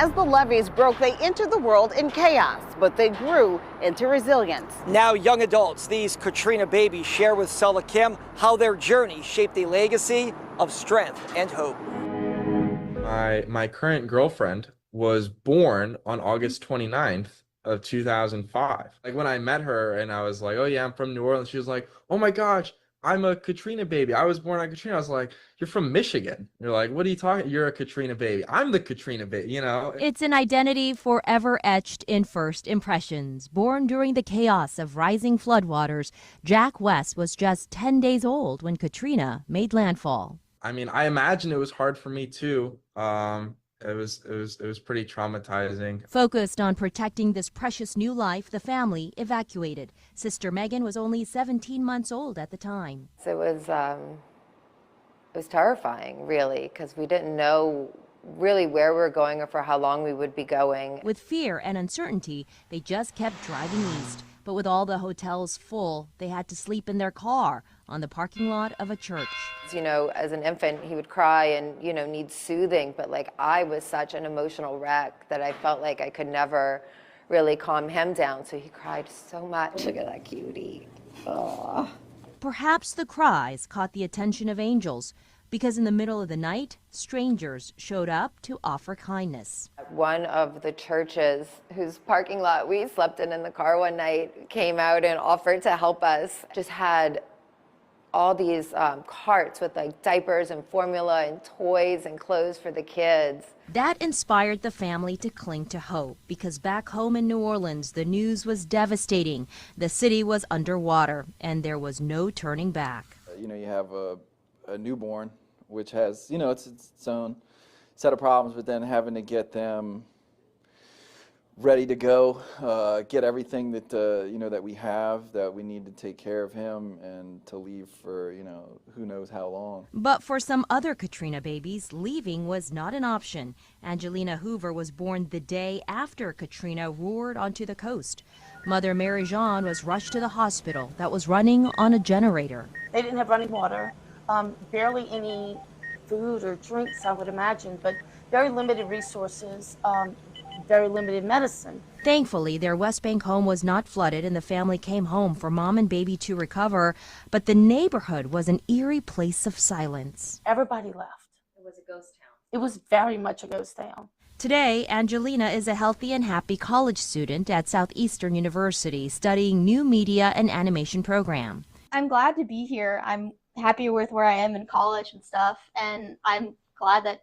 As the levees broke, they entered the world in chaos, but they grew into resilience. Now young adults, these Katrina babies, share with Sala Kim how their journey shaped a legacy of strength and hope. My current girlfriend was born on August 29th of 2005. Like when I met her and I was like, oh yeah, I'm from New Orleans. She was like, oh my gosh, I'm a Katrina baby. I was born on Katrina. I was like, you're from Michigan. You're like, what are you talking? You're a Katrina baby. I'm the Katrina baby, you know? It's an identity forever etched in first impressions. Born during the chaos of rising floodwaters, Jack West was just 10 days old when Katrina made landfall. I mean, I imagine it was hard for me too. It was pretty traumatizing. Focused on protecting this precious new life, the family evacuated. Sister Megan was only 17 months old at the time. So it was terrifying, really, because we didn't know really where we were going or for how long we would be going. With fear and uncertainty, they just kept driving east. But with all the hotels full, they had to sleep in their car on the parking lot of a church. You know, as an infant, he would cry and, you know, need soothing. But like, I was such an emotional wreck that I felt like I could never really calm him down. So he cried so much. Look at that cutie. Oh. Perhaps the cries caught the attention of angels, because in the middle of the night, strangers showed up to offer kindness. One of the churches whose parking lot we slept in the car one night came out and offered to help us. Just had all these carts with like diapers and formula and toys and clothes for the kids. That inspired the family to cling to hope, because back home in New Orleans, the news was devastating. The city was underwater and there was no turning back. You know, you have a newborn, which has, you know, it's its own set of problems, but then having to get them ready to go, get everything that, you know, that we have, that we need to take care of him and to leave for, you know, who knows how long. But for some other Katrina babies, leaving was not an option. Angelina Hoover was born the day after Katrina roared onto the coast. Mother Mary Jean was rushed to the hospital that was running on a generator. They didn't have running water. Barely any food or drinks, I would imagine, but very limited resources, very limited medicine. Thankfully, their West Bank home was not flooded and the family came home for mom and baby to recover, but the neighborhood was an eerie place of silence. Everybody left. It was a ghost town. It was very much a ghost town. Today, Angelina is a healthy and happy college student at Southeastern University studying new media and animation program. I'm glad to be here. I'm happy with where I am in college and stuff, and I'm glad that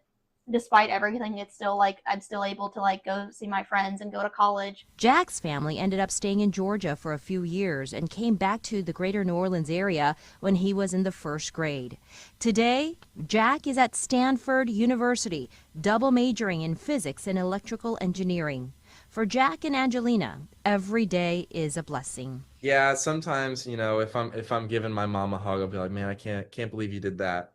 despite everything, it's still like I'm still able to like go see my friends and go to college. Jack's family ended up staying in Georgia for a few years and came back to the greater New Orleans area when he was in the first grade. Today, Jack is at Stanford University, double majoring in physics and electrical engineering. For Jack and Angelina, every day is a blessing. Yeah, sometimes, you know, if I'm giving my mom a hug, I'll be like, man, I can't believe you did that.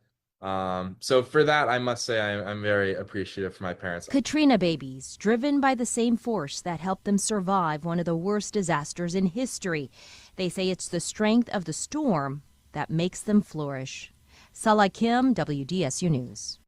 So for that, I must say I'm very appreciative for my parents. Katrina babies, driven by the same force that helped them survive one of the worst disasters in history. They say it's the strength of the storm that makes them flourish. Sala Kim, WDSU News.